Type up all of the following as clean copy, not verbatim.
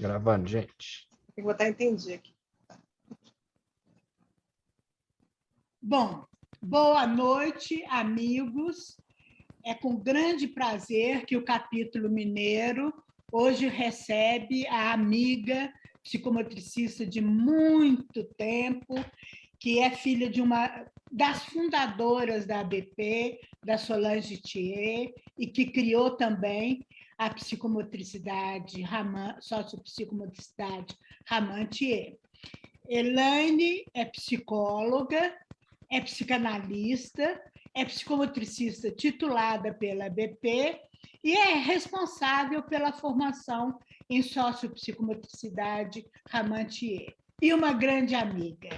Gravando, gente. Tem que botar entendi aqui. Bom, boa noite, amigos. É com grande prazer que o Capítulo Mineiro hoje recebe a amiga psicomotricista de muito tempo, que é filha de uma das fundadoras da ABP, da Solange Thier, e que criou também a psicomotricidade, sociopsicomotricidade Ramã Thier. Elaine é psicóloga, é psicanalista, é psicomotricista titulada pela ABP e é responsável pela formação em sociopsicomotricidade Ramã Thier. E uma grande amiga.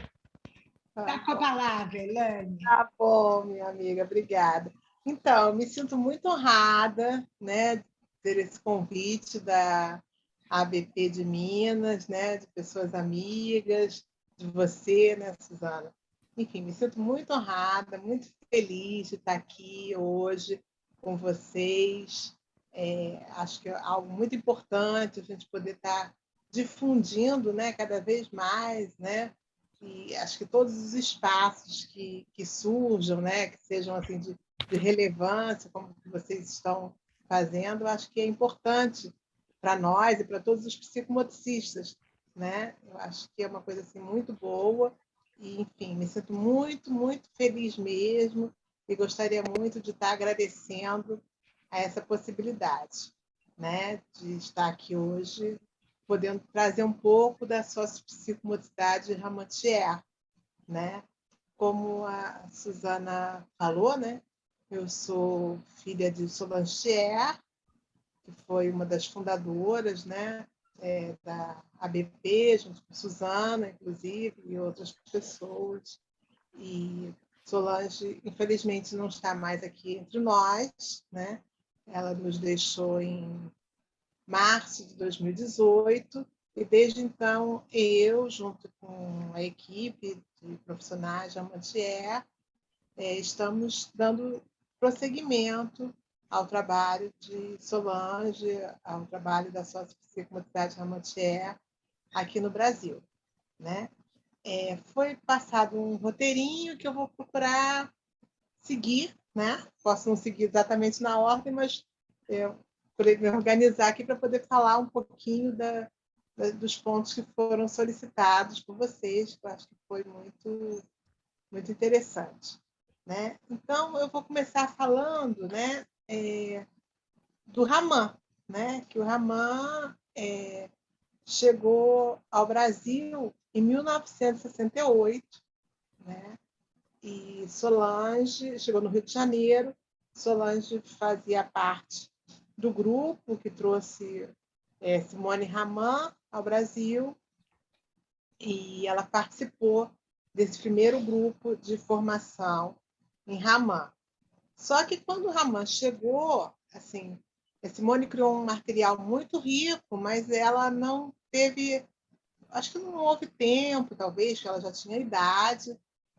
Está com a palavra, Elaine. Tá bom, minha amiga, obrigada. Então, eu me sinto muito honrada, né, ter esse convite da ABP de Minas, né, de pessoas amigas, de você, né, Suzana? Enfim, me sinto muito honrada, muito feliz de estar aqui hoje com vocês. Acho que é algo muito importante a gente poder estar difundindo, né, cada vez mais, né, e acho que todos os espaços que surjam, né, que sejam assim de relevância, como vocês estão fazendo, acho que é importante para nós e para todos os psicomotricistas, né? Eu acho que é uma coisa assim muito boa e, enfim, me sinto muito, muito feliz mesmo e gostaria muito de estar agradecendo a essa possibilidade, né, de estar aqui hoje podendo trazer um pouco da sociopsicomotricidade Ramã Thier, né? Como a Suzana falou, né? Eu sou filha de Solange Thier, que foi uma das fundadoras, né, da ABP, junto com Suzana, inclusive, e outras pessoas. E Solange, infelizmente, não está mais aqui entre nós, né? Ela nos deixou em março de 2018, e desde então eu, junto com a equipe de profissionais da Ramã Thier, estamos dando prosseguimento ao trabalho de Solange, ao trabalho da sociopsicomotricidade Ramã Thier aqui no Brasil, né? Foi passado um roteirinho que eu vou procurar seguir, né? Posso não seguir exatamente na ordem, mas eu procurei me organizar aqui para poder falar um pouquinho dos pontos que foram solicitados por vocês, que eu acho que foi muito, muito interessante, né? Então, eu vou começar falando, né, do Ramã, né? Que o Ramã chegou ao Brasil em 1968, né? E Solange chegou no Rio de Janeiro. Solange fazia parte do grupo que trouxe Simone Ramã ao Brasil, e ela participou desse primeiro grupo de formação em Ramã. Só que quando o Ramã chegou, assim, a Simone criou um material muito rico, mas ela não teve, acho que não houve tempo, talvez, que ela já tinha idade,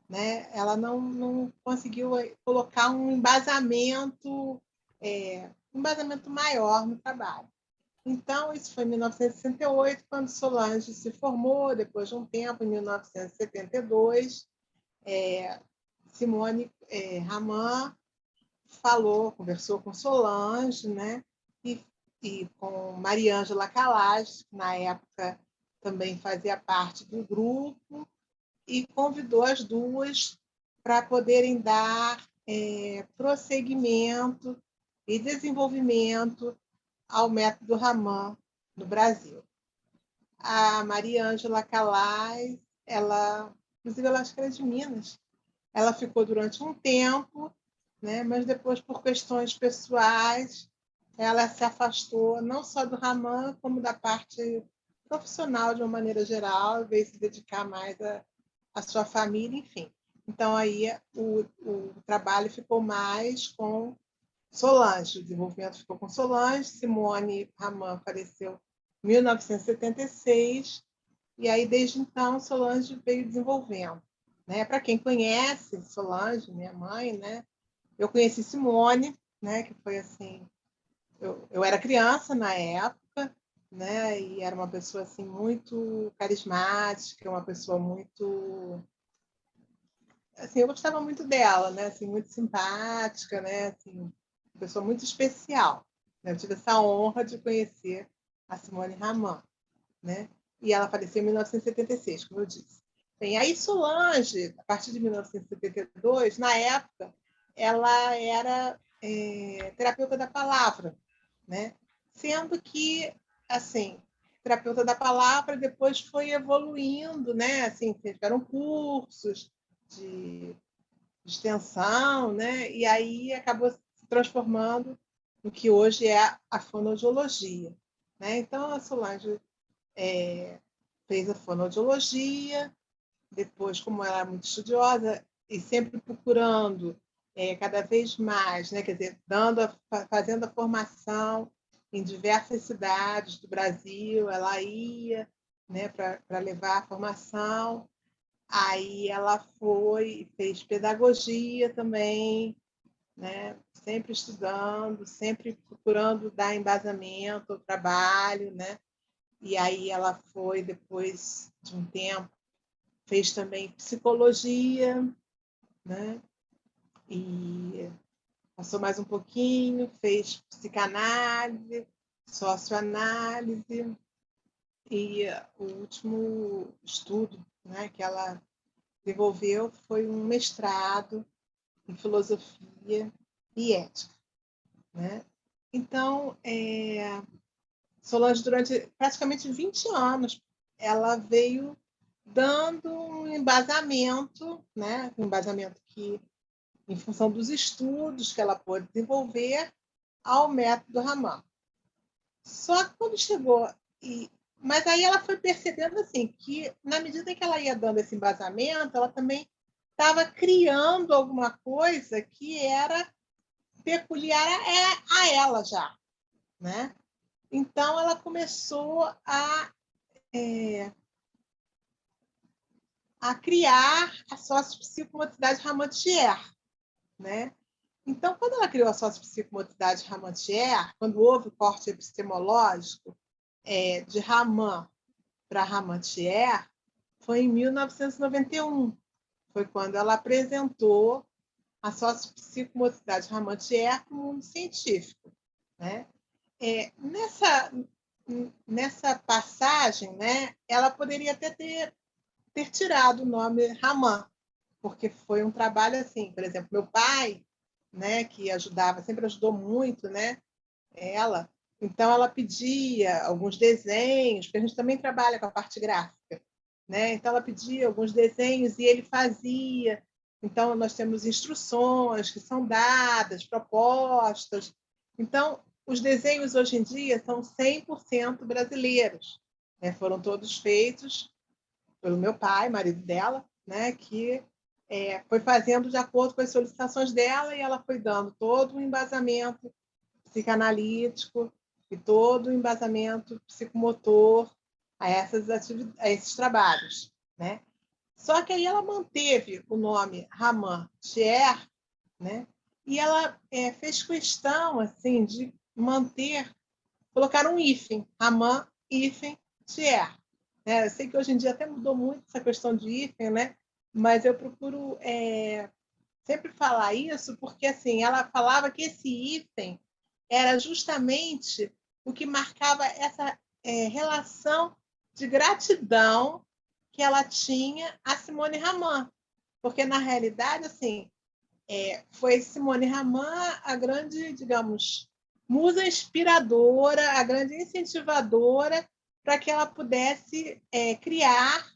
né? Ela não conseguiu colocar um embasamento maior no trabalho. Então, isso foi em 1968, quando Solange se formou, depois de um tempo, em 1972, Simone Ramã conversou com Solange, né? E com Mariângela Calage, que na época também fazia parte do grupo, e convidou as duas para poderem dar prosseguimento e desenvolvimento ao método Ramã no Brasil. A Mariângela Calais, inclusive, ela acho que era de Minas, ela ficou durante um tempo, né, mas depois, por questões pessoais, ela se afastou não só do Ramã, como da parte profissional de uma maneira geral, veio se dedicar mais a sua família, enfim. Então, aí o trabalho ficou mais com Solange, o desenvolvimento ficou com Solange. Simone Ramã faleceu em 1976, e aí, desde então, Solange veio desenvolvendo. Né? Para quem conhece Solange, minha mãe, né? Eu conheci Simone, né? Que foi assim, eu era criança na época, né? E era uma pessoa assim muito carismática, uma pessoa muito assim, eu gostava muito dela, né? Assim, muito simpática, né? Assim, uma pessoa muito especial, né? Eu tive essa honra de conhecer a Simone Ramon, né? E ela faleceu em 1976, como eu disse. Bem, aí Solange, a partir de 1972, na época, ela era terapeuta da palavra, né? Sendo que, assim, terapeuta da palavra depois foi evoluindo, né? Assim, tiveram cursos de extensão, né? E aí acabou se transformando no que hoje é a fonoaudiologia, né? Então, a Solange fez a fonoaudiologia, depois, como ela era muito estudiosa e sempre procurando cada vez mais, né? Quer dizer, fazendo a formação em diversas cidades do Brasil, ela ia, né, para levar a formação. Aí ela foi e fez pedagogia também, né? Sempre estudando, sempre procurando dar embasamento ao trabalho, né? E aí ela foi, depois de um tempo, fez também psicologia, né? E passou mais um pouquinho, fez psicanálise, socioanálise, e o último estudo, né, que ela desenvolveu foi um mestrado em filosofia e ética, né? Então, Solange, durante praticamente 20 anos, ela veio dando um embasamento, né? Um embasamento que, em função dos estudos que ela pôde desenvolver, ao método Raman. Só que quando chegou mas aí ela foi percebendo assim que, na medida que ela ia dando esse embasamento, ela também estava criando alguma coisa que era peculiar a ela já, né? Então ela começou a criar a sociopsicomotricidade Ramantier, né? Então, quando ela criou a sociopsicomotricidade Ramantier, quando houve o corte epistemológico de Raman para Ramantier, foi em 1991. Foi quando ela apresentou a sociopsicomotricidade Ramantier para o mundo científico, né? Nessa passagem, né, ela poderia até ter tirado o nome Raman, porque foi um trabalho assim, por exemplo, meu pai, né, que ajudava, sempre ajudou muito, né, ela, então ela pedia alguns desenhos, porque a gente também trabalha com a parte gráfica, né? Então ela pedia alguns desenhos e ele fazia. Então nós temos instruções que são dadas, propostas. Então os desenhos hoje em dia são 100% brasileiros, né? Foram todos feitos pelo meu pai, marido dela, né? Que foi fazendo de acordo com as solicitações dela e ela foi dando todo um embasamento psicanalítico e todo o embasamento psicomotor a esses trabalhos, né? Só que aí ela manteve o nome Raman Thier, né? E ela fez questão assim de colocar um hífen, Raman hífen Thier. Eu sei que hoje em dia até mudou muito essa questão de hífen, né? Mas eu procuro sempre falar isso porque assim ela falava que esse hífen era justamente o que marcava essa relação de gratidão que ela tinha a Simone Raman, porque na realidade assim foi Simone Raman a grande, digamos, musa inspiradora, a grande incentivadora para que ela pudesse criar,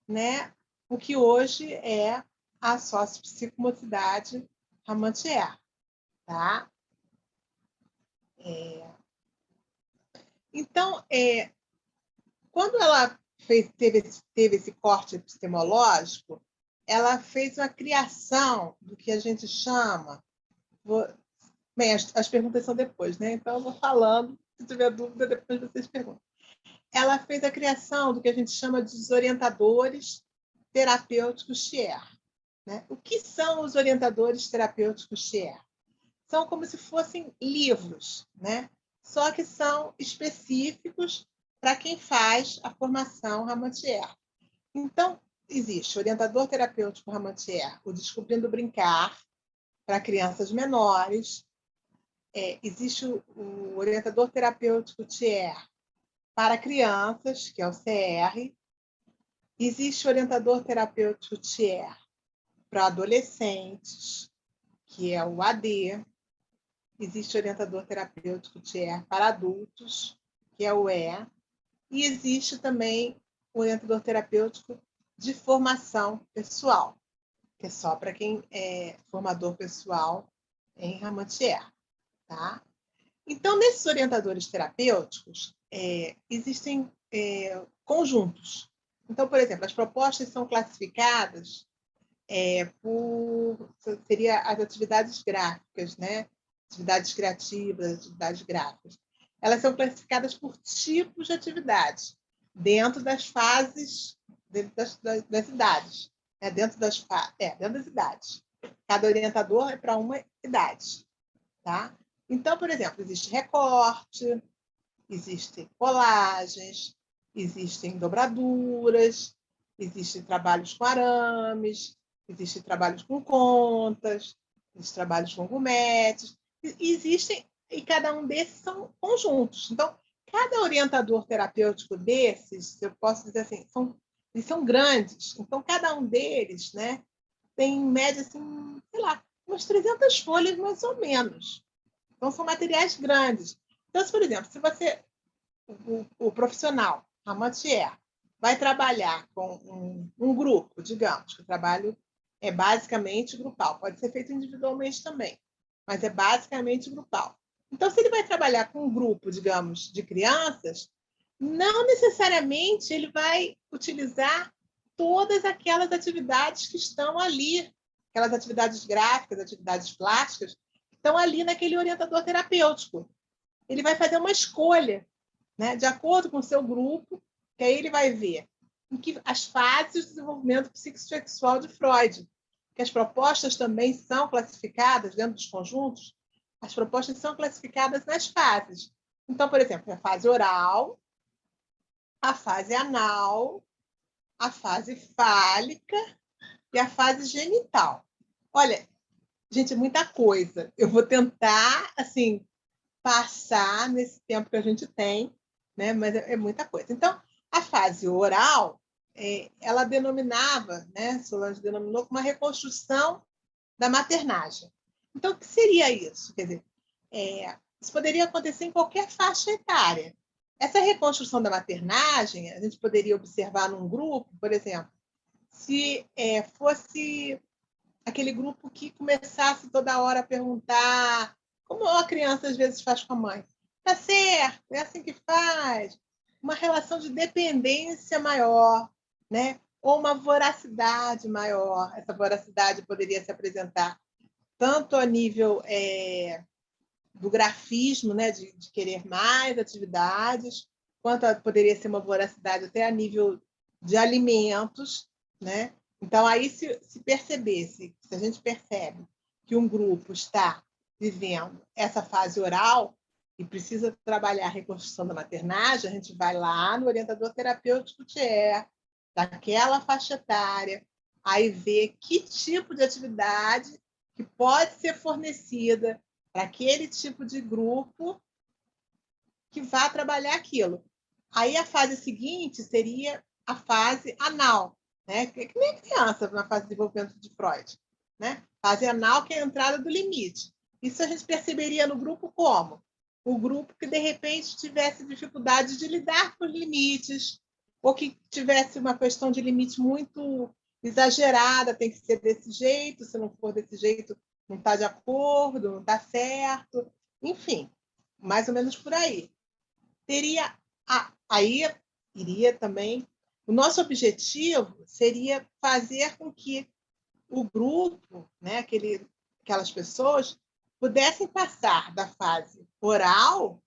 né, o que hoje é a sociopsicomotricidade Ramantier, tá? Então, quando ela teve esse corte epistemológico, ela fez uma criação do que a gente chama. Bem, as perguntas são depois, né? Então eu vou falando, se tiver dúvida, depois vocês perguntam. Ela fez a criação do que a gente chama de orientadores terapêuticos Thier, né? O que são os orientadores terapêuticos Thier? São como se fossem livros, né? Só que são específicos para quem faz a formação Ramantier. Então, existe o orientador terapêutico Ramantier, o Descobrindo Brincar, para crianças menores. Existe o orientador terapêutico TIER para crianças, que é o CR. Existe o orientador terapêutico TIER para adolescentes, que é o AD. Existe o orientador terapêutico TIER para adultos, que é o E. E existe também o orientador terapêutico de formação pessoal, que é só para quem é formador pessoal em Ramantier. Tá? Então, nesses orientadores terapêuticos, existem conjuntos. Então, por exemplo, as propostas são classificadas seria as atividades gráficas, né? Atividades criativas, atividades gráficas. Elas são classificadas por tipos de atividades, dentro das fases, dentro das idades. Dentro das idades. Cada orientador é para uma idade. Tá? Então, por exemplo, existe recorte, existem colagens, existem dobraduras, existem trabalhos com arames, existem trabalhos com contas, existem trabalhos com gometes, existem, e cada um desses são conjuntos. Então, cada orientador terapêutico desses, eu posso dizer assim, eles são grandes. Então, cada um deles, né, tem, em média, assim, sei lá, umas 300 folhas, mais ou menos. Então, são materiais grandes. Então, por exemplo, se você, o profissional, a Ramantier, vai trabalhar com um grupo, digamos, que o trabalho é basicamente grupal, pode ser feito individualmente também, mas é basicamente grupal. Então, se ele vai trabalhar com um grupo, digamos, de crianças, não necessariamente ele vai utilizar todas aquelas atividades que estão ali, aquelas atividades gráficas, atividades plásticas, que estão ali naquele orientador terapêutico. Ele vai fazer uma escolha, né, de acordo com o seu grupo, que aí ele vai ver as fases do desenvolvimento psicossexual de Freud, que as propostas também são classificadas dentro dos conjuntos, as propostas são classificadas nas fases. Então, por exemplo, a fase oral, a fase anal, a fase fálica e a fase genital. Olha, gente, muita coisa. Eu vou tentar, assim, passar nesse tempo que a gente tem, né? Mas é muita coisa. Então, a fase oral, ela denominava, né? Solange denominou como uma reconstrução da maternagem. Então, o que seria isso? Quer dizer, isso poderia acontecer em qualquer faixa etária. Essa reconstrução da maternagem, a gente poderia observar num grupo, por exemplo, se fosse aquele grupo que começasse toda hora a perguntar, como a criança às vezes faz com a mãe, tá certo, é assim que faz, uma relação de dependência maior, né? Ou uma voracidade maior. Essa voracidade poderia se apresentar tanto a nível do grafismo, né? de querer mais atividades, quanto poderia ser uma voracidade até a nível de alimentos, né? Então, aí, se percebesse, se a gente percebe que um grupo está vivendo essa fase oral e precisa trabalhar a reconstrução da maternagem, a gente vai lá no orientador terapêutico daquela faixa etária, aí vê que tipo de atividade que pode ser fornecida para aquele tipo de grupo que vá trabalhar aquilo. Aí a fase seguinte seria a fase anal, né? Que nem a criança na fase de desenvolvimento de Freud, né? Fase anal, que é a entrada do limite. Isso a gente perceberia no grupo como? O grupo que, de repente, tivesse dificuldade de lidar com os limites, ou que tivesse uma questão de limite muito exagerada, tem que ser desse jeito, se não for desse jeito, não está de acordo, não está certo, enfim, mais ou menos por aí. Aí iria também. O nosso objetivo seria fazer com que o grupo, né, aquelas pessoas, pudessem passar da fase oral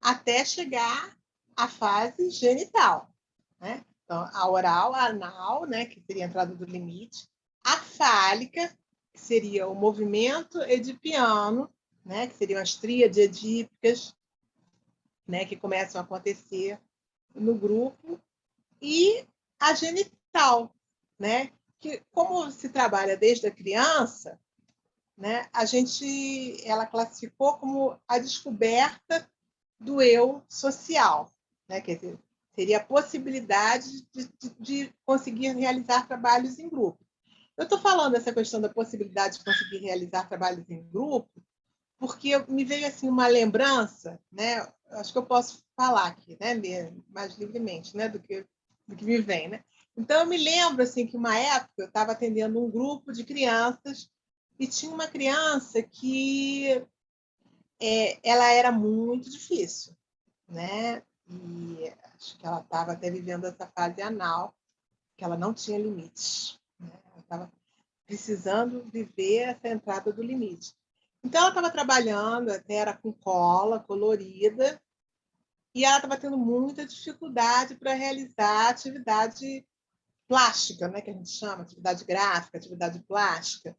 até chegar à fase genital, né? Então, a oral, a anal, né, que seria a entrada do limite, a fálica, que seria o movimento edipiano, né, que seriam as tríades edípicas, né, que começam a acontecer no grupo, e a genital, né? Que, como se trabalha desde a criança, né, ela classificou como a descoberta do eu social, né? Quer dizer, seria a possibilidade de conseguir realizar trabalhos em grupo. Eu estou falando essa questão da possibilidade de conseguir realizar trabalhos em grupo, porque me veio assim uma lembrança, né? Acho que eu posso falar aqui, né, mais livremente, né, do que me vem, né? Então eu me lembro assim que uma época eu estava atendendo um grupo de crianças e tinha uma criança que ela era muito difícil, né? E acho que ela estava até vivendo essa fase anal, que ela não tinha limites, né? Ela estava precisando viver essa entrada do limite. Então, ela estava trabalhando, até era com cola colorida, e ela estava tendo muita dificuldade para realizar atividade plástica, né, que a gente chama, atividade gráfica, atividade plástica.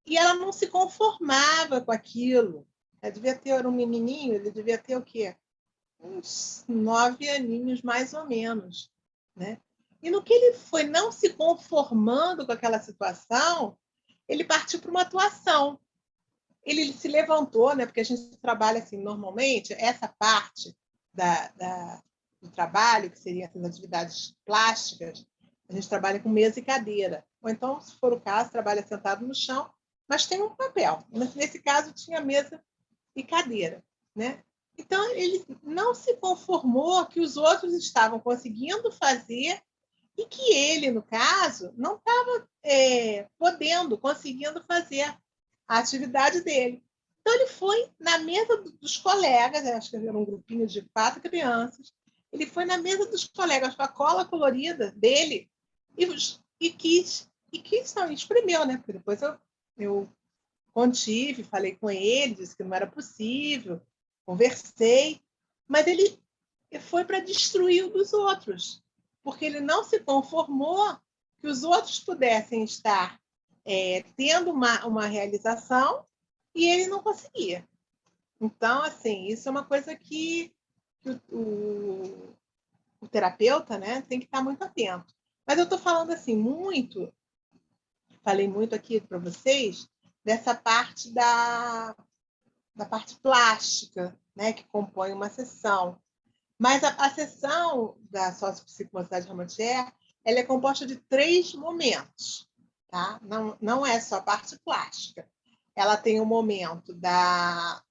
E ela não se conformava com aquilo. Ela devia ter, era um menininho, ele devia ter o quê? Uns 9 aninhos, mais ou menos, né? E no que ele foi não se conformando com aquela situação, ele partiu para uma atuação. Ele se levantou, né? Porque a gente trabalha assim, normalmente, essa parte do trabalho, que seriam essas atividades plásticas, a gente trabalha com mesa e cadeira. Ou então, se for o caso, trabalha sentado no chão, mas tem um papel. Nesse caso, tinha mesa e cadeira, né? Então, ele não se conformou que os outros estavam conseguindo fazer e que ele, no caso, não estava conseguindo fazer a atividade dele. Então, ele foi na mesa dos colegas, acho que era um grupinho de 4 crianças, ele foi na mesa dos colegas com a cola colorida dele e quis não, espremeu, né? Porque depois eu contive, falei com ele, disse que não era possível, conversei, mas ele foi para destruir o dos outros, porque ele não se conformou que os outros pudessem estar tendo uma realização e ele não conseguia. Então, assim, isso é uma coisa que o terapeuta, né, tem que estar muito atento. Mas eu estou falando assim falei muito aqui para vocês dessa parte da parte plástica, né, que compõe uma sessão. Mas a sessão da sociopsicomotricidade Ramantier, ela é composta de 3 momentos, tá? Não é só a parte plástica. Ela tem um momento dessa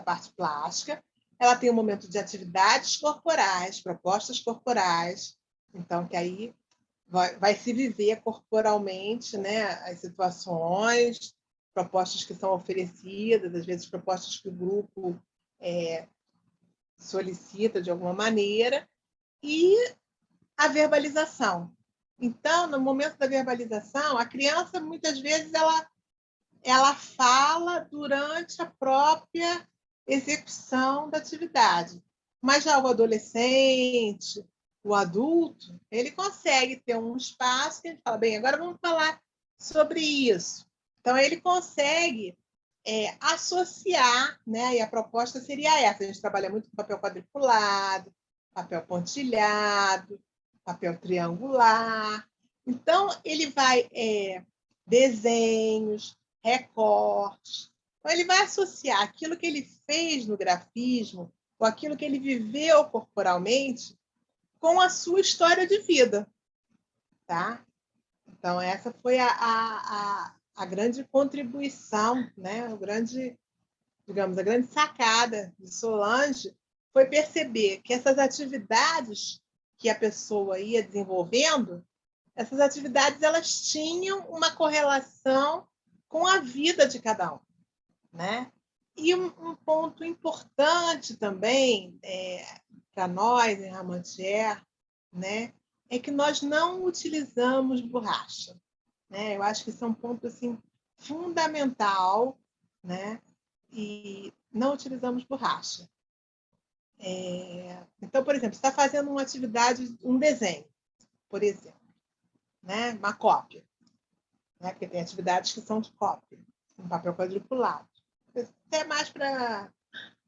parte plástica, ela tem um momento de atividades corporais, propostas corporais, então que aí vai se viver corporalmente, né, as situações, propostas que são oferecidas, às vezes propostas que o grupo solicita de alguma maneira, e a verbalização. Então, no momento da verbalização, a criança, muitas vezes, ela fala durante a própria execução da atividade. Mas já o adolescente, o adulto, ele consegue ter um espaço que a gente fala, bem, agora vamos falar sobre isso. Então, ele consegue associar, né? E a proposta seria essa. A gente trabalha muito com papel quadriculado, papel pontilhado, papel triangular. Então, ele vai desenhos, recortes. Então, ele vai associar aquilo que ele fez no grafismo, ou aquilo que ele viveu corporalmente, com a sua história de vida. Tá? Então, essa foi a grande contribuição, né? A grande sacada de Solange foi perceber que essas atividades que a pessoa ia desenvolvendo, essas atividades elas tinham uma correlação com a vida de cada um, né? E um ponto importante também para nós em Ramantier, né, é que nós não utilizamos borracha, né? Eu acho que isso é um ponto assim fundamental, né? E não utilizamos borracha. Então, por exemplo, você está fazendo uma atividade, um desenho, por exemplo, né? Uma cópia, né? Porque tem atividades que são de cópia, um papel quadriculado. Até mais para...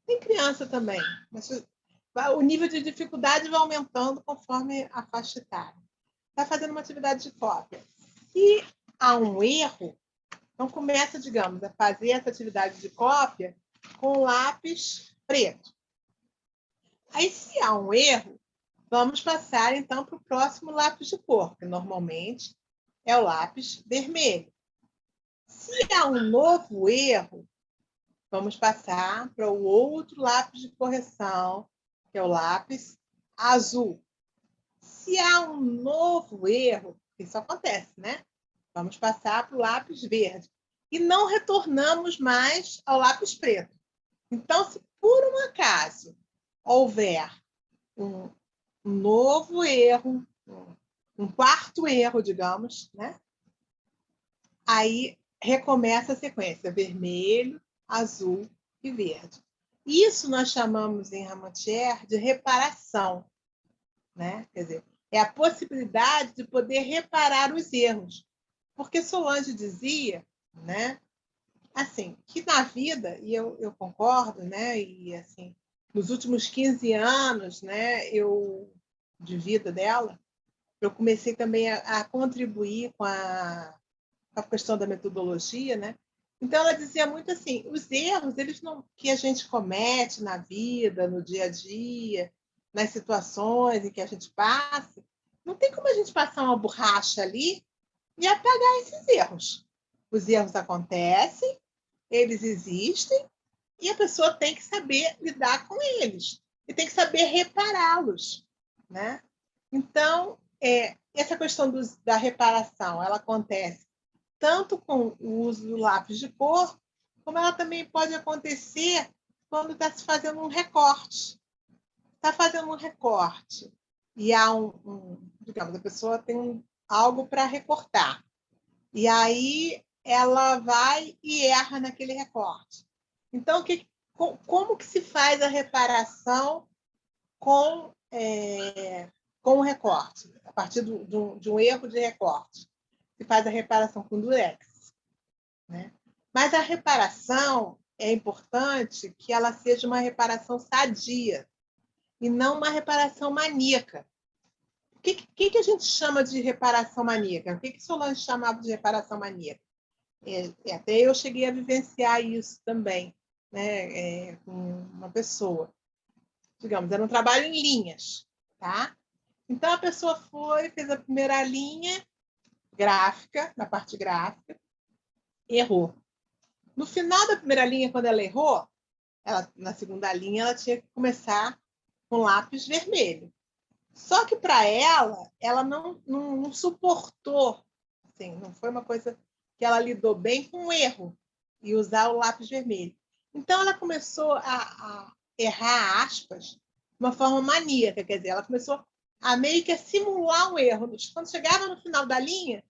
Tem criança também, mas o nível de dificuldade vai aumentando conforme a faixa etária. Está fazendo uma atividade de cópia. Se há um erro, então começa, digamos, a fazer essa atividade de cópia com lápis preto. Aí, se há um erro, vamos passar, então, para o próximo lápis de cor, que normalmente é o lápis vermelho. Se há um novo erro, vamos passar para o outro lápis de correção, que é o lápis azul. Se há um novo erro, isso acontece, né? Vamos passar para o lápis verde. E não retornamos mais ao lápis preto. Então, se por um acaso houver um novo erro, um quarto erro, digamos, né? Aí recomeça a sequência: vermelho, azul e verde. Isso nós chamamos em Ramontier de reparação, né? Quer dizer, é a possibilidade de poder reparar os erros. Porque Solange dizia, né, assim, que na vida, e eu concordo, né, e assim, nos últimos 15 anos, né, de vida dela, eu comecei também a contribuir com a questão da metodologia, né? Então ela dizia muito assim, os erros, eles não, que a gente comete na vida, no dia a dia, nas situações em que a gente passa, não tem como a gente passar uma borracha ali e apagar esses erros. Os erros acontecem, eles existem, e a pessoa tem que saber lidar com eles e tem que saber repará-los, né? Então, essa questão da reparação, ela acontece tanto com o uso do lápis de cor, como ela também pode acontecer quando está se fazendo um recorte. Está fazendo um recorte e há digamos, a pessoa tem algo para recortar. E aí ela vai e erra naquele recorte. Então, como que se faz a reparação com o recorte? A partir de um erro de recorte. Se faz a reparação com durex, né? Mas a reparação é importante que ela seja uma reparação sadia e não uma reparação maníaca. O que a gente chama de reparação maníaca? O que Solange chamava de reparação maníaca? Até eu cheguei a vivenciar isso também, né, com uma pessoa. Digamos, era um trabalho em linhas, tá? Então a pessoa fez a primeira linha gráfica, na parte gráfica, errou. No final da primeira linha, quando ela errou, na segunda linha ela tinha que começar com lápis vermelho. Só que para ela não suportou, assim, não foi uma coisa que ela lidou bem com o erro e usar o lápis vermelho. Então ela começou a errar aspas de uma forma maníaca, quer dizer, ela começou a meio que simular um erro. Quando chegava no final da linha,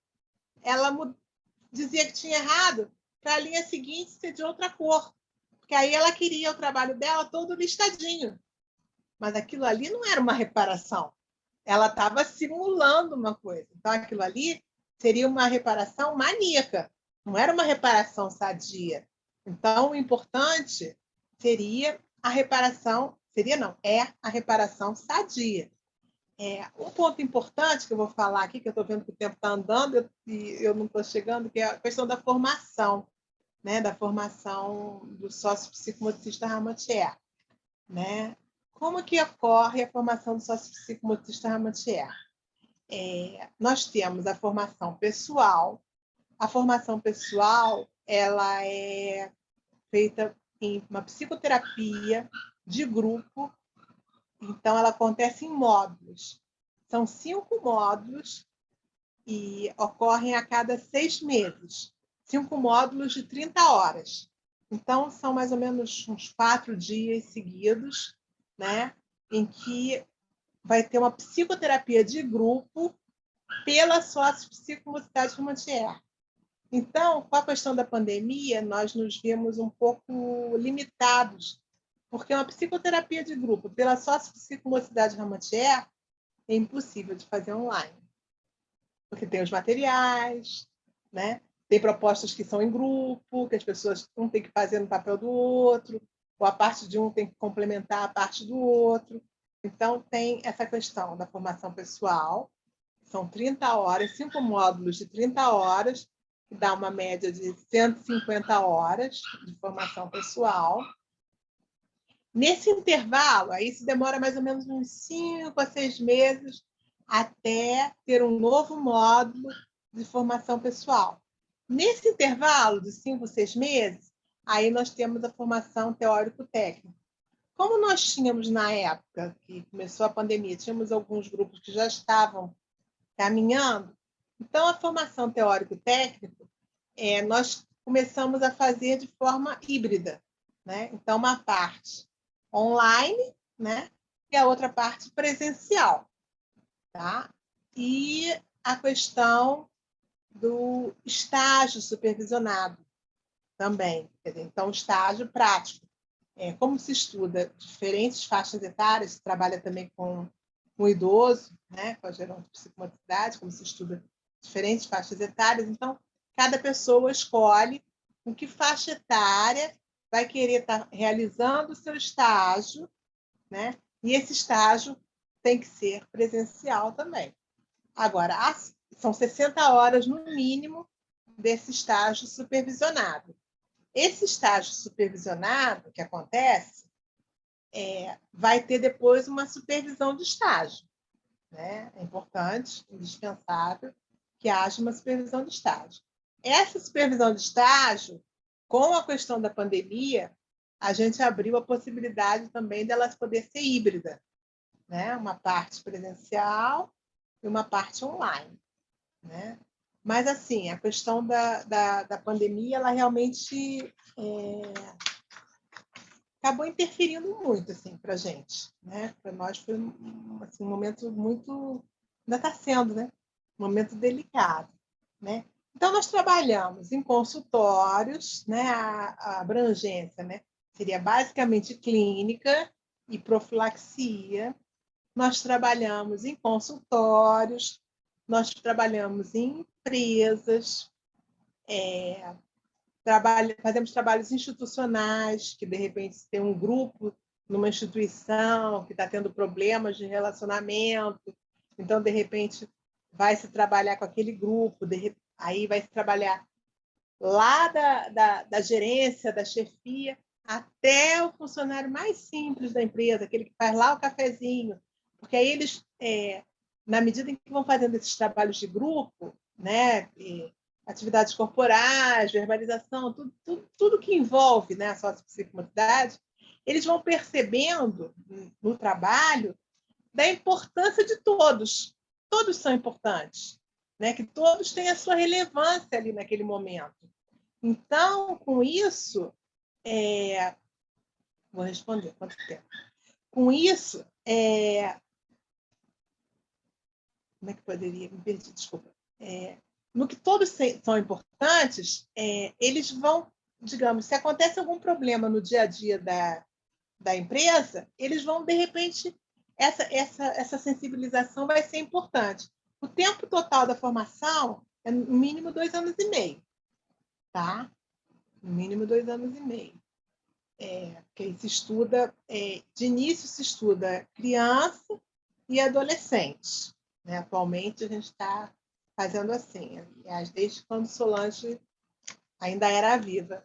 ela dizia que tinha errado para a linha seguinte ser de outra cor, porque aí ela queria o trabalho dela todo listadinho. Mas aquilo ali não era uma reparação. Ela estava simulando uma coisa. Então, aquilo ali seria uma reparação maníaca, não era uma reparação sadia. Então, o importante seria a reparação, é a reparação sadia. Um ponto importante que eu vou falar aqui, que eu estou vendo que o tempo está andando e eu não estou chegando, que é a questão da formação, né? Da formação do sócio psicomotricista Ramontier, né? Como que ocorre a formação do sócio psicomotricista Ramontier? Nós temos a formação pessoal. A formação pessoal ela é feita em uma psicoterapia de grupo, então ela acontece em módulos. São 5 módulos e ocorrem a cada 6 meses. 5 módulos de 30 horas. Então, são mais ou menos uns 4 dias seguidos, né, em que vai ter uma psicoterapia de grupo pela sócio-psicomotricidade Ramontier. Então, com a questão da pandemia, nós nos vimos um pouco limitados, porque uma psicoterapia de grupo pela sócio-psicomotricidade Ramontier é impossível de fazer online. Porque tem os materiais, né? Tem propostas que são em grupo, que as pessoas um tem que fazer no papel do outro, ou a parte de um tem que complementar a parte do outro. Então, tem essa questão da formação pessoal, são 30 horas, 5 módulos de 30 horas, que dá uma média de 150 horas de formação pessoal. Nesse intervalo, aí se demora mais ou menos uns 5 a 6 meses até ter um novo módulo de formação pessoal. Nesse intervalo de 5 a 6 meses, aí nós temos a formação teórico-técnica. Como nós tínhamos, na época que começou a pandemia, tínhamos alguns grupos que já estavam caminhando, então a formação teórico-técnica, nós começamos a fazer de forma híbrida, né? Então, uma parte online, né? E a outra parte presencial, tá? E a questão do estágio supervisionado também. Então, estágio prático. Como se estuda diferentes faixas etárias, se trabalha também com o idoso, né, com a gerontopsicomotricidade, como se estuda diferentes faixas etárias, então, cada pessoa escolhe com que faixa etária vai querer estar realizando o seu estágio, né, e esse estágio tem que ser presencial também. Agora, são 60 horas no mínimo desse estágio supervisionado. Esse estágio supervisionado que acontece vai ter depois uma supervisão de estágio, né? É importante, indispensável, que haja uma supervisão de estágio. Essa supervisão de estágio, com a questão da pandemia, a gente abriu a possibilidade também dela poder ser híbrida, né? Uma parte presencial e uma parte online, né? Mas, assim, a questão da pandemia, ela realmente acabou interferindo muito assim, para a gente. Né? Para nós foi assim, um momento muito... Ainda está sendo, né? Um momento delicado. Né? Então, nós trabalhamos em consultórios, né? A abrangência, né? Seria basicamente clínica e profilaxia. Nós trabalhamos em consultórios, nós trabalhamos em empresas, fazemos trabalhos institucionais, que de repente tem um grupo numa instituição que está tendo problemas de relacionamento, então de repente vai se trabalhar com aquele grupo, aí vai se trabalhar lá da gerência, da chefia, até o funcionário mais simples da empresa, aquele que faz lá o cafezinho, porque aí eles, na medida em que vão fazendo esses trabalhos de grupo, né, atividades corporais, verbalização, tudo que envolve, né, a sociopsicomotricidade, eles vão percebendo no trabalho da importância de todos. Todos são importantes, né, que todos têm a sua relevância ali naquele momento. Então, com isso, vou responder quanto tempo. Com isso, como é que poderia? Me perdi, desculpa. No que todos são importantes, eles vão, digamos, se acontece algum problema no dia a dia da empresa, eles vão, de repente, essa sensibilização vai ser importante. O tempo total da formação é no mínimo 2 anos e meio, tá? No mínimo 2 anos e meio. Que se estuda, de início se estuda criança e adolescente. Né? Atualmente a gente está fazendo assim, aliás, desde quando Solange ainda era viva.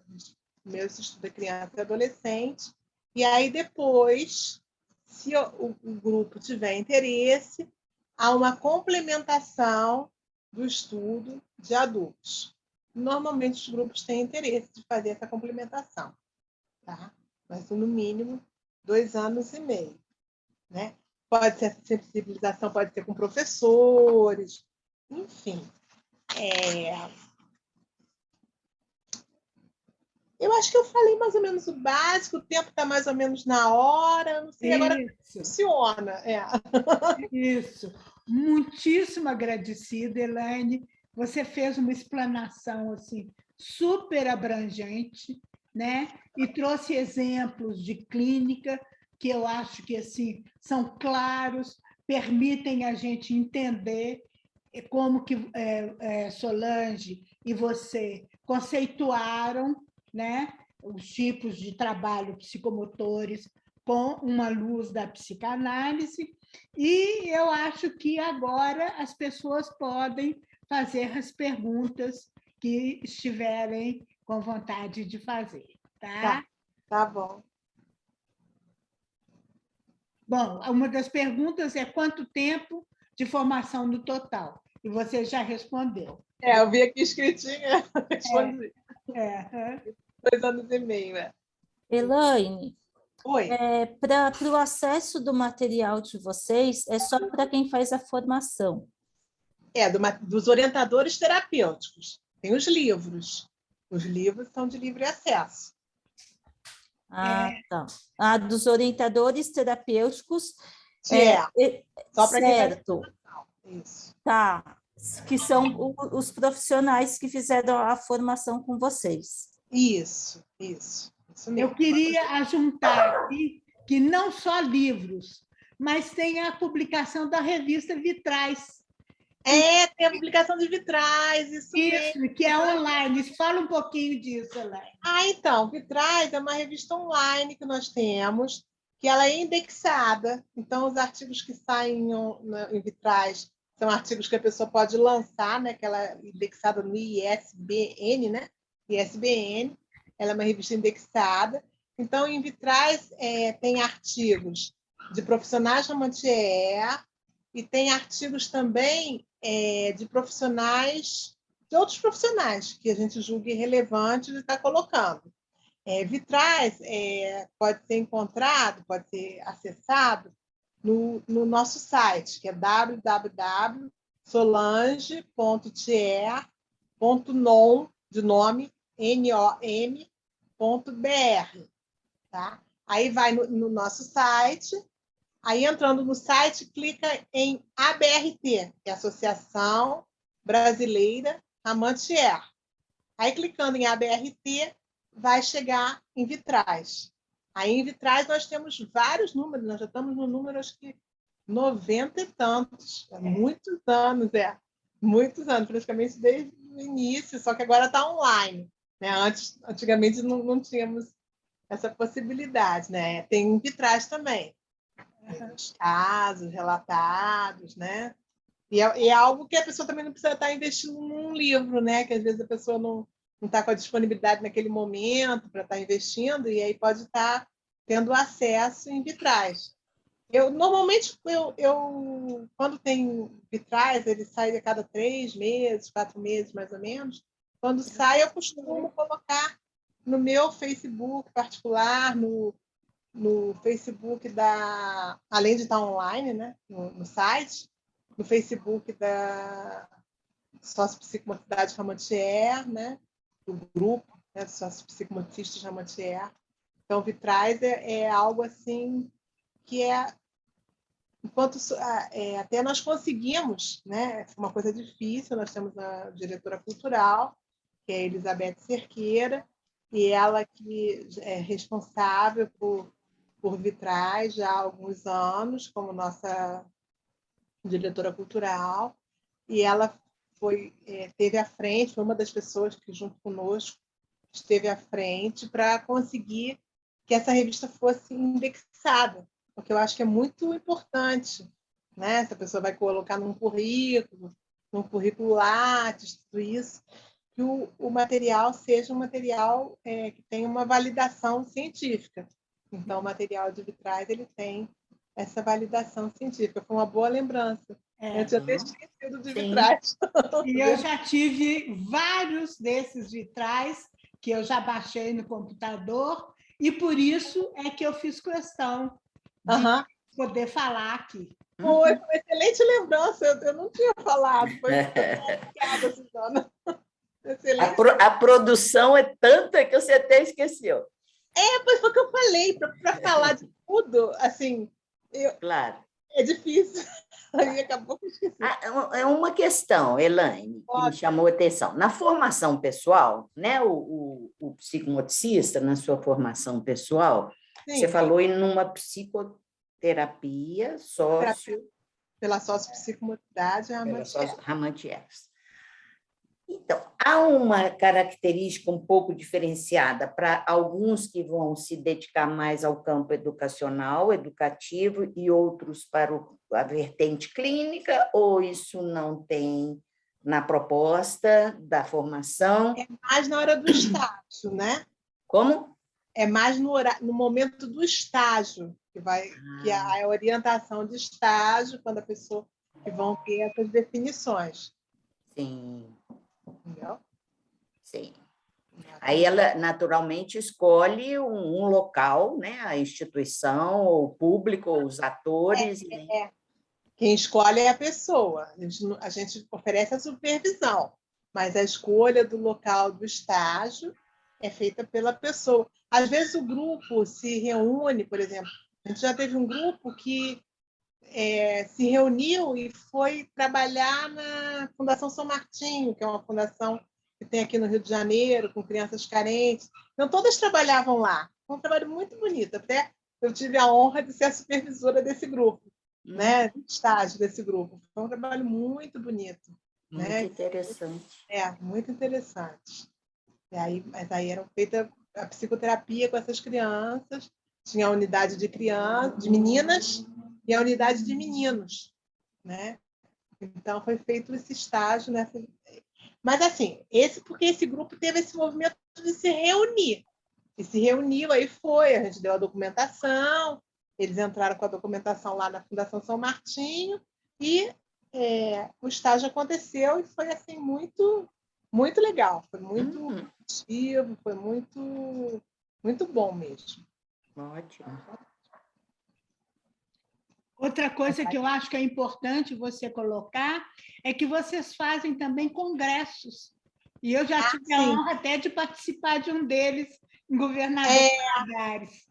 Primeiro se estuda criança e adolescente, e aí depois, se o grupo tiver interesse, há uma complementação do estudo de adultos. Normalmente os grupos têm interesse de fazer essa complementação, tá? Mas no mínimo 2 anos e meio. Né? Pode ser sensibilização, pode ser com professores, enfim. Eu acho que eu falei mais ou menos o básico, o tempo está mais ou menos na hora, não sei, agora funciona. Isso. Muitíssimo agradecida, Elaine. Você fez uma explanação assim, super abrangente, né? E trouxe exemplos de clínica que eu acho que assim, são claros, permitem a gente entender como que Solange e você conceituaram, né, os tipos de trabalho psicomotores com uma luz da psicanálise, e eu acho que agora as pessoas podem fazer as perguntas que estiverem com vontade de fazer, tá? Tá bom. Bom, uma das perguntas é quanto tempo de formação no total? E você já respondeu. Eu vi aqui escritinha, respondi. 2 anos e meio, Elaine, Oi. Para o acesso do material de vocês, é só para quem faz a formação. Dos orientadores terapêuticos. Tem os livros. Os livros são de livre acesso. Tá. Dos orientadores terapêuticos. Só para quem faz certo. Isso. Tá. Que são os profissionais que fizeram a formação com vocês. Isso mesmo. Eu queria ajuntar aqui que não só livros, mas tem a publicação da revista Vitrais. Tem a publicação de Vitrais, isso mesmo. Que é online. Fala um pouquinho disso, Elaine. Então, Vitrais é uma revista online que nós temos, que ela é indexada. Então, os artigos que saem em Vitrais são artigos que a pessoa pode lançar, né? Que ela é indexada no ISBN, né? ISBN, ela é uma revista indexada. Então, em Vitrais tem artigos de profissionais da Mantier e tem artigos também de profissionais, de outros profissionais que a gente julgue relevante de estar colocando. Vitrais pode ser encontrado, pode ser acessado no nosso site, que é www.solange.tier.nom, de nome, nom.br. Tá? Aí vai no nosso site, aí entrando no site, clica em ABRT, que é a Associação Brasileira Ramantier. Aí, clicando em ABRT, vai chegar em Vitrais. Aí, em Vitrais, nós temos vários números, nós já estamos no número, acho que 90 e tantos, muitos anos, praticamente desde o início, só que agora está online. Né? Antigamente, não tínhamos essa possibilidade. Né? Tem Vitrais também, os casos relatados, né? E é algo que a pessoa também não precisa estar investindo num livro, né? Que às vezes a pessoa não está com a disponibilidade naquele momento para estar investindo, e aí pode estar tendo acesso em Vitrais. Normalmente, quando tem Vitrais, ele sai a cada 3 meses, 4 meses, mais ou menos. Quando sai, eu costumo colocar no meu Facebook particular, no Facebook além de estar online, né? no site, no Facebook da Sócio-Psicomotricidade Ramantier, né? Do grupo, né? Sócio-Psicomotricistas Ramantier. Então, Vitrais é algo assim que até nós conseguimos, né? É uma coisa difícil, nós temos a diretora cultural, que é a Elizabeth Cerqueira, e ela que é responsável por Vitrais já há alguns anos, como nossa diretora cultural, e ela esteve à frente, foi uma das pessoas que, junto conosco, esteve à frente para conseguir que essa revista fosse indexada, porque eu acho que é muito importante, né? Se a pessoa vai colocar num currículo Lattes, tudo isso, que o material seja um material que tenha uma validação científica. Então, o material de Vitrais ele tem essa validação científica. Foi uma boa lembrança. Eu tinha até esquecido de Vitrais. E eu já tive vários desses Vitrais que eu já baixei no computador, e por isso é que eu fiz questão de poder falar aqui. Foi uma excelente lembrança, eu não tinha falado. Foi obrigada, Suzana. A produção é tanta que você até esqueceu. Pois foi o que eu falei, para falar de tudo, assim, claro. É difícil. Aí acabou que eu esqueci. É uma questão, Elaine, que me chamou a atenção. Na formação pessoal, né, o psicomotricista, na sua formação pessoal, você falou em uma psicoterapia pela sócio-psicomotricidade Ramantier. Então, há uma característica um pouco diferenciada para alguns que vão se dedicar mais ao campo educacional, educativo, e outros para a vertente clínica, ou isso não tem na proposta da formação? É mais na hora do estágio, né? Como? É mais no momento do estágio que é a orientação de estágio, quando a pessoa que vão ter essas definições. Sim, Entendeu? sim. Aí ela naturalmente escolhe um local, né? A instituição, ou o público, ou os atores. Quem escolhe é a pessoa. A gente oferece a supervisão, mas a escolha do local do estágio é feita pela pessoa. Às vezes o grupo se reúne, por exemplo, a gente já teve um grupo que se reuniu e foi trabalhar na Fundação São Martinho, que é uma fundação que tem aqui no Rio de Janeiro, com crianças carentes. Então, todas trabalhavam lá. Foi um trabalho muito bonito. Até eu tive a honra de ser a supervisora desse grupo, né? Estágio desse grupo. Foi um trabalho muito bonito. Muito interessante. Muito interessante. Mas aí era feita a psicoterapia com essas crianças. Tinha a unidade de crianças, de meninas, e a unidade de meninos, né? Então foi feito esse estágio nessa. Mas assim, porque esse grupo teve esse movimento de se reunir. E se reuniu, aí a gente deu a documentação, eles entraram com a documentação lá na Fundação São Martinho e o estágio aconteceu e foi assim muito, muito legal, foi muito positivo, foi muito, muito bom mesmo. Ótimo. Outra coisa que eu acho que é importante você colocar é que vocês fazem também congressos. E eu já tive a honra até de participar de um deles, em Governador Valadares.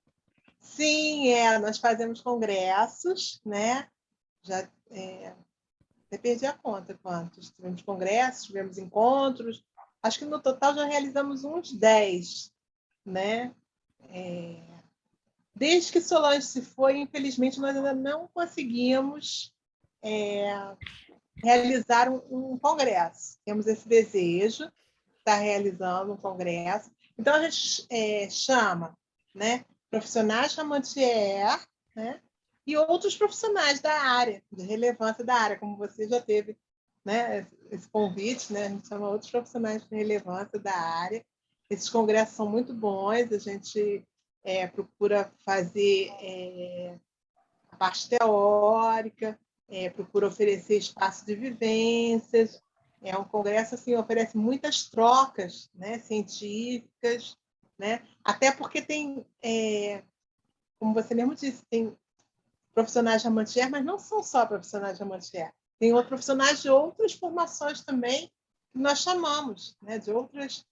Sim, nós fazemos congressos, né? Já até perdi a conta quantos. Tivemos congressos, tivemos encontros. Acho que no total já realizamos uns 10, né? Desde que Solange se foi, infelizmente, nós ainda não conseguimos realizar um congresso. Temos esse desejo de estar realizando um congresso. Então, a gente chama, né, profissionais Chamantier, né, e outros profissionais da área, de relevância da área, como você já teve, né, esse convite, né, a gente chama outros profissionais de relevância da área. Esses congressos são muito bons, a gente procura fazer a parte teórica, procura oferecer espaço de vivências. É um congresso assim, oferece muitas trocas, né, científicas, né? Até porque tem, como você mesmo disse, tem profissionais de Chamantier, mas não são só profissionais de Chamantier. Tem outros profissionais de outras formações também que nós chamamos, né, de outras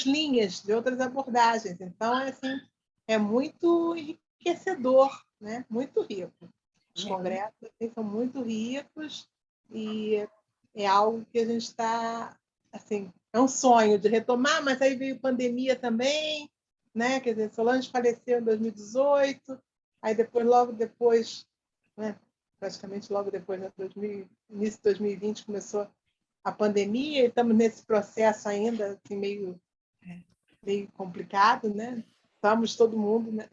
linhas, de outras abordagens. Então, assim, é muito enriquecedor, né? Muito rico. Os congressos assim, são muito ricos e é algo que a gente está, assim, é um sonho de retomar, mas aí veio pandemia também, né? Quer dizer, Solange faleceu em 2018, aí logo depois, né? Praticamente logo depois, né? Início de 2020 começou a pandemia e estamos nesse processo ainda assim, meio complicado, né? Estamos todo mundo, né?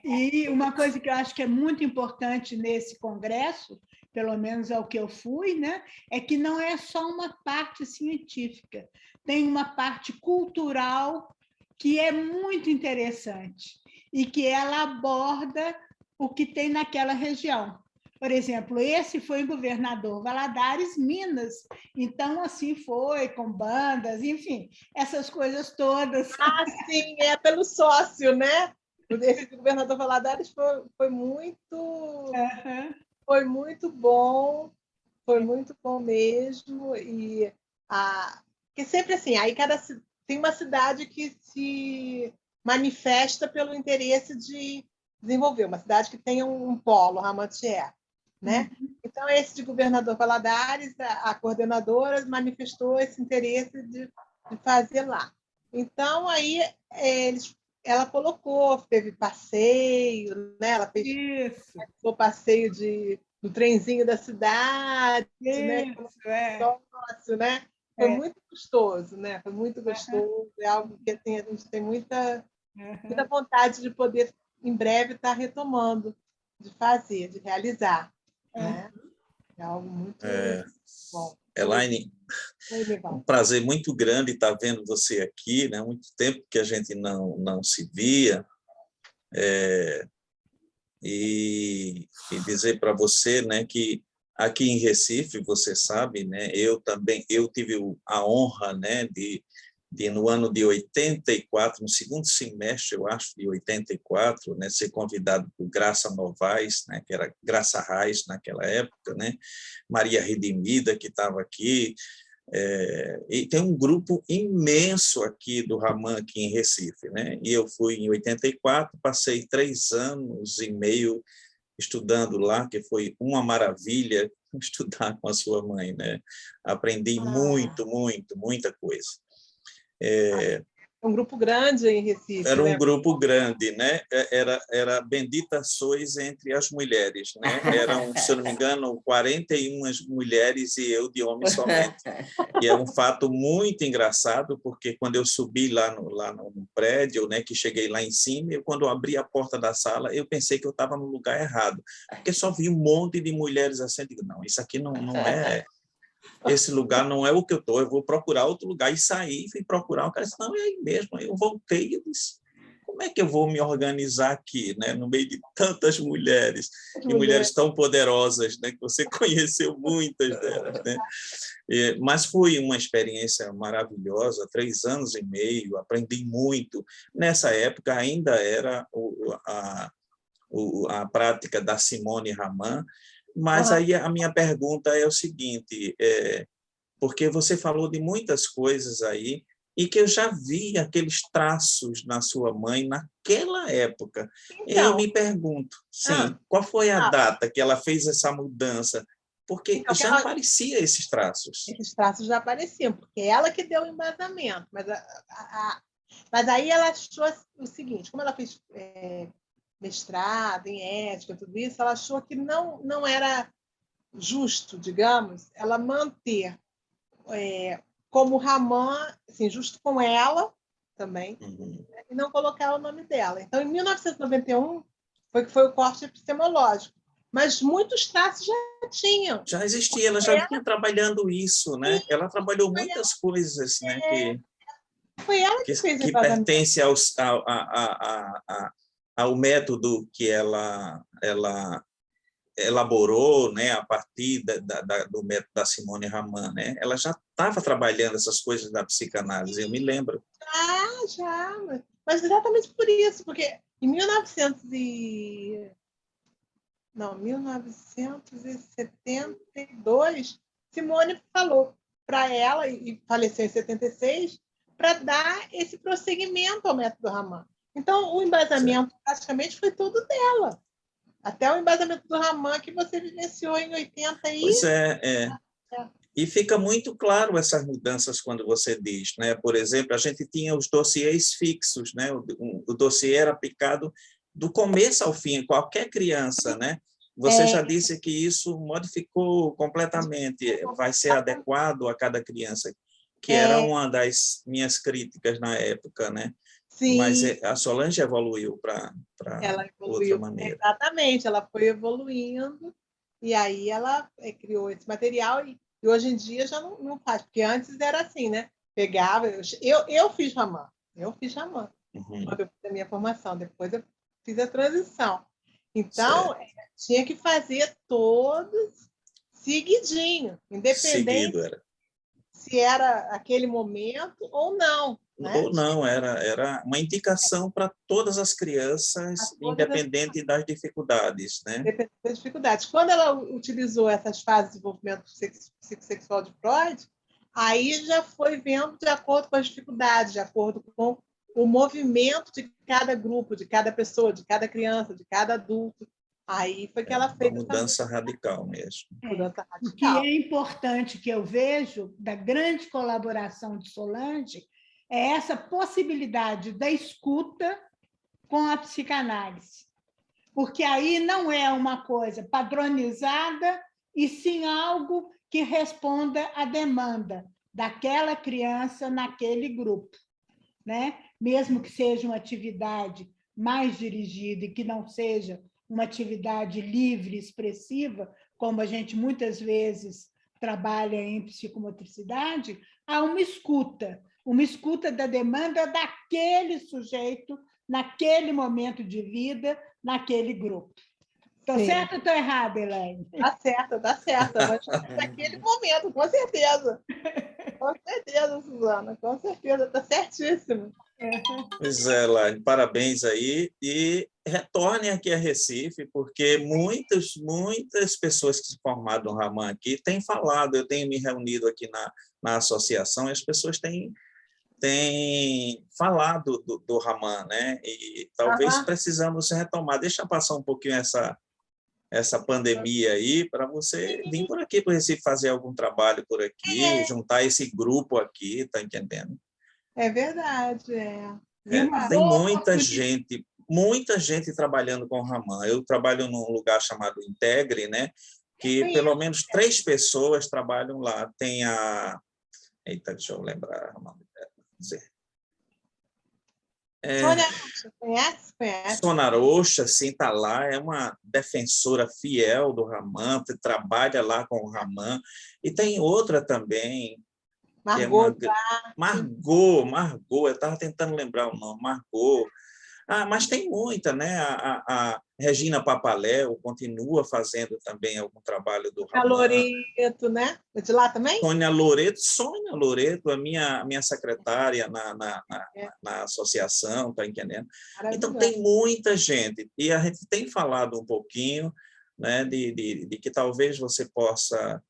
E uma coisa que eu acho que é muito importante nesse congresso, pelo menos é o que eu fui, né, é que não é só uma parte científica, tem uma parte cultural que é muito interessante e que ela aborda o que tem naquela região. Por exemplo, esse foi o Governador Valadares, Minas. Então, assim foi, com bandas, enfim, essas coisas todas. Sim, pelo sócio, né? Esse Governador Valadares foi muito bom, foi muito bom mesmo. Que sempre assim, aí tem uma cidade que se manifesta pelo interesse de desenvolver, uma cidade que tenha um polo, Ramatier, né? Então, esse de Governador Valadares, a coordenadora manifestou esse interesse de fazer lá. Então, aí ela colocou, teve passeio, né? Ela fez o passeio do trenzinho da cidade, né? Sócio, né? foi muito gostoso, né? Foi muito gostoso, é algo que assim, a gente tem muita vontade de poder, em breve, estar retomando, de fazer, de realizar. Né? É algo muito bom. Elaine, um prazer muito grande estar vendo você aqui, né? Muito tempo que a gente não se via. E dizer para você, né, que aqui em Recife, você sabe, né, eu tive a honra, né, de no ano de 84, no segundo semestre, eu acho, de 84, né, ser convidado por Graça Novaes, né, que era Graça Reis naquela época, né, Maria Redimida, que estava aqui, e tem um grupo imenso aqui do Ramã, aqui em Recife, né? E eu fui em 84, passei 3 anos e meio estudando lá, que foi uma maravilha estudar com a sua mãe, né? Aprendi muita coisa. Um grupo grande em Recife. Era um né? grupo grande, né? Era Bendita Sois entre as mulheres, né? Eram, se eu não me engano, 41 mulheres e eu de homem somente. E é um fato muito engraçado, porque quando eu subi lá no prédio, né, que cheguei lá em cima, quando eu abri a porta da sala, eu pensei que eu estava no lugar errado, porque só vi um monte de mulheres assim, eu digo, não, isso aqui não é... Esse lugar não é o que eu estou, eu vou procurar outro lugar. E saí, fui procurar, o cara disse, não, é aí mesmo. Eu voltei e disse, como é que eu vou me organizar aqui, né, no meio de tantas mulheres, e mulheres tão poderosas, né, que você conheceu muitas delas, né? Mas foi uma experiência maravilhosa, 3 anos e meio, aprendi muito. Nessa época ainda era a prática da Simone Ramã, mas aí a minha pergunta é o seguinte, porque você falou de muitas coisas aí, e que eu já vi aqueles traços na sua mãe naquela época. Então, eu me pergunto, qual foi a data que ela fez essa mudança? Porque já aparecia esses traços. Esses traços já apareciam, porque é ela que deu o embasamento. Mas aí ela achou o seguinte, como ela fez mestrado em ética, tudo isso, ela achou que não era justo, digamos, ela manter como Ramã, assim, justo com ela também, e não colocar o nome dela. Então, em 1991, foi o corte epistemológico, mas muitos traços já tinham. Já existia, ela já vinha trabalhando isso, né? Ela trabalhou muitas coisas, né? Foi ela que fez que pertence ao método que ela elaborou, né, a partir do método da Simone Ramã, né? Ela já estava trabalhando essas coisas da psicanálise, eu me lembro. Já. Mas exatamente por isso, porque em 1972, Simone falou para ela, e faleceu em 76, para dar esse prosseguimento ao método Ramã. Então, o embasamento praticamente foi todo dela. Até o embasamento do Ramã que você vivenciou em 80 aí. Pois é. E fica muito claro essas mudanças quando você diz, né? Por exemplo, a gente tinha os dossiês fixos, né? O dossiê era aplicado do começo ao fim, qualquer criança, né? Você já disse que isso modificou completamente, vai ser adequado a cada criança, que era uma das minhas críticas na época, né? Sim. Mas a Solange evoluiu para outra maneira. Exatamente, ela foi evoluindo e aí ela criou esse material e hoje em dia já não faz, porque antes era assim, né? Pegava, eu fiz Ramã, quando eu fiz a minha formação, depois eu fiz a transição. Então, tinha que fazer todos seguidinho, independente se era aquele momento ou não. Né? Ou não, era uma indicação para todas as crianças, independente das dificuldades. Né? Independente das dificuldades. Quando ela utilizou essas fases de desenvolvimento psicossexual de Freud, aí já foi vendo de acordo com as dificuldades, de acordo com o movimento de cada grupo, de cada pessoa, de cada criança, de cada adulto. Aí foi que ela fez uma mudança radical mesmo. Mudança radical. O que é importante que eu vejo da grande colaboração de Solange é essa possibilidade da escuta com a psicanálise. Porque aí não é uma coisa padronizada, e sim algo que responda à demanda daquela criança naquele grupo, né? Mesmo que seja uma atividade mais dirigida e que não seja uma atividade livre, expressiva, como a gente muitas vezes trabalha em psicomotricidade, há uma escuta da demanda daquele sujeito, naquele momento de vida, naquele grupo. Estou certa ou estou errada, Elaine? Tá certa, mas naquele momento, com certeza. Com certeza, Suzana, com certeza, está certíssimo. Pois é, Laine, parabéns aí e retornem aqui a Recife, porque muitas pessoas que se formaram no Raman aqui têm falado, eu tenho me reunido aqui na associação e as pessoas têm falado do Raman, né? E talvez precisamos retomar. Deixa passar um pouquinho essa pandemia aí para você vir por aqui para o Recife fazer algum trabalho por aqui, juntar esse grupo aqui, tá entendendo? É verdade, Tem muita gente trabalhando com o Raman. Eu trabalho num lugar chamado Integre, né? Que pelo menos 3 pessoas trabalham lá. Tem a... Eita, deixa eu lembrar o nome dela. Sônia Rocha, conhece? Sônia Rocha, sim, está lá. É uma defensora fiel do Raman, trabalha lá com o Raman. E tem outra também, Margot. Margot, eu estava tentando lembrar o nome, Margot. Mas tem muita, né? A Regina Papaléu continua fazendo também algum trabalho do Raman. A Loreto, né? De lá também? Sônia Loreto, a minha secretária na associação, está entendendo? Então, tem muita gente. E a gente tem falado um pouquinho, né, de que talvez você possa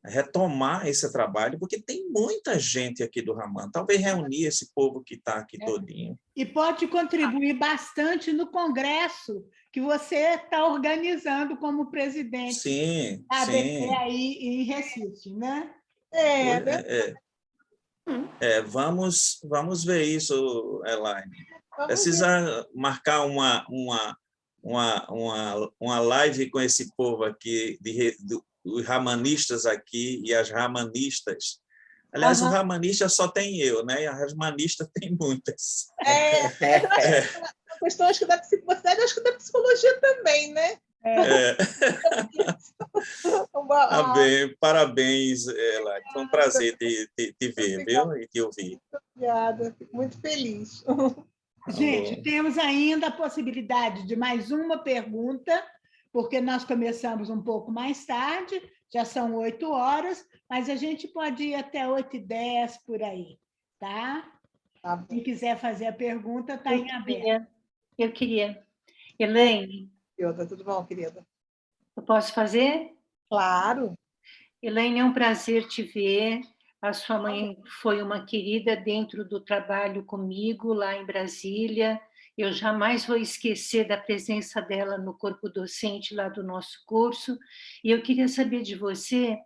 retomar esse trabalho, porque tem muita gente aqui do Raman. Talvez reunir esse povo que está aqui todinho. E pode contribuir bastante no congresso que você está organizando como presidente da ABP aí em Recife, né? Vamos ver isso, Elaine. Precisa marcar uma live com esse povo aqui, os ramanistas aqui e as ramanistas. Aliás, o ramanista só tem eu, né? E a ramanista tem muitas. A questão, acho que da psicomotricidade, acho que da psicologia também, né? Tá bem, parabéns, Elaine. Foi um prazer te ver, viu? E te ouvir. Muito obrigada, fico muito feliz. Gente, temos ainda a possibilidade de mais uma pergunta, porque nós começamos um pouco mais tarde, já são 8 horas, mas a gente pode ir até 8h10 por aí, tá? Quem quiser fazer a pergunta, está em aberto. Eu queria. Elaine. Tudo bom, querida? Eu posso fazer? Claro. Elaine, é um prazer te ver. A sua mãe foi uma querida dentro do trabalho comigo lá em Brasília. Eu jamais vou esquecer da presença dela no corpo docente lá do nosso curso. E eu queria saber de você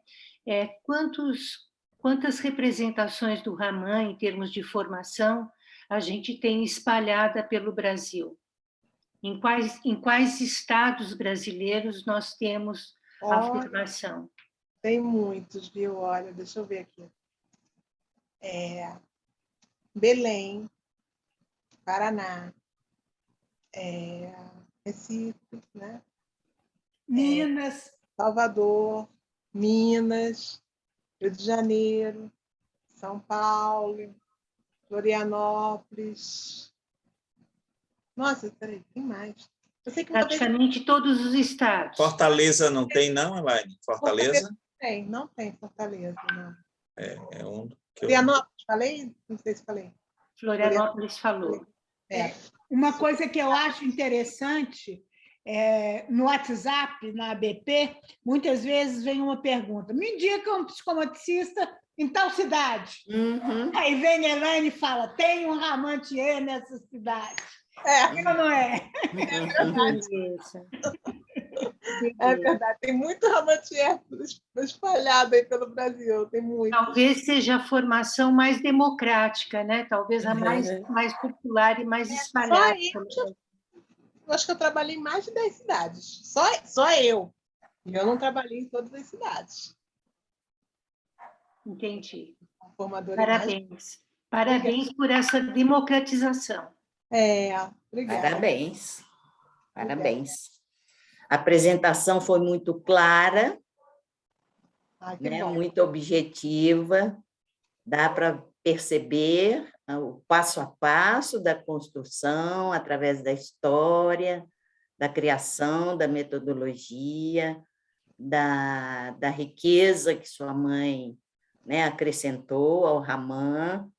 quantas representações do Raman, em termos de formação, a gente tem espalhada pelo Brasil. Em quais estados brasileiros nós temos a formação? Tem muitos, viu? Olha, deixa eu ver aqui. Belém, Paraná, Recife, né? Minas. Salvador, Minas, Rio de Janeiro, São Paulo, Florianópolis. Nossa, peraí, tem mais. Eu sei que praticamente todos os estados. Fortaleza não tem, não, Elaine? Fortaleza? Não tem Fortaleza, não. É um Florianópolis, falei? Não sei se falei. Florianópolis falou. Uma coisa que eu acho interessante, no WhatsApp, na ABP, muitas vezes vem uma pergunta: me indica um psicomotricista em tal cidade. Aí vem a Elaine e fala: tem um Ramantier nessa cidade. Ou não é? É verdade, tem muito Ramantier espalhado aí pelo Brasil, tem muito. Talvez seja a formação mais democrática, né? Talvez a mais popular e mais espalhada. Eu acho que eu trabalhei em mais de 10 cidades, só eu. E eu não trabalhei em todas as cidades. Entendi. formadora em mais. Parabéns. Parabéns por essa democratização. Obrigada. Parabéns. Parabéns. A apresentação foi muito clara, Que né? bom. Muito objetiva, dá para perceber o passo a passo da construção, através da história, da criação, da metodologia, da riqueza que sua mãe, né, acrescentou ao Raman,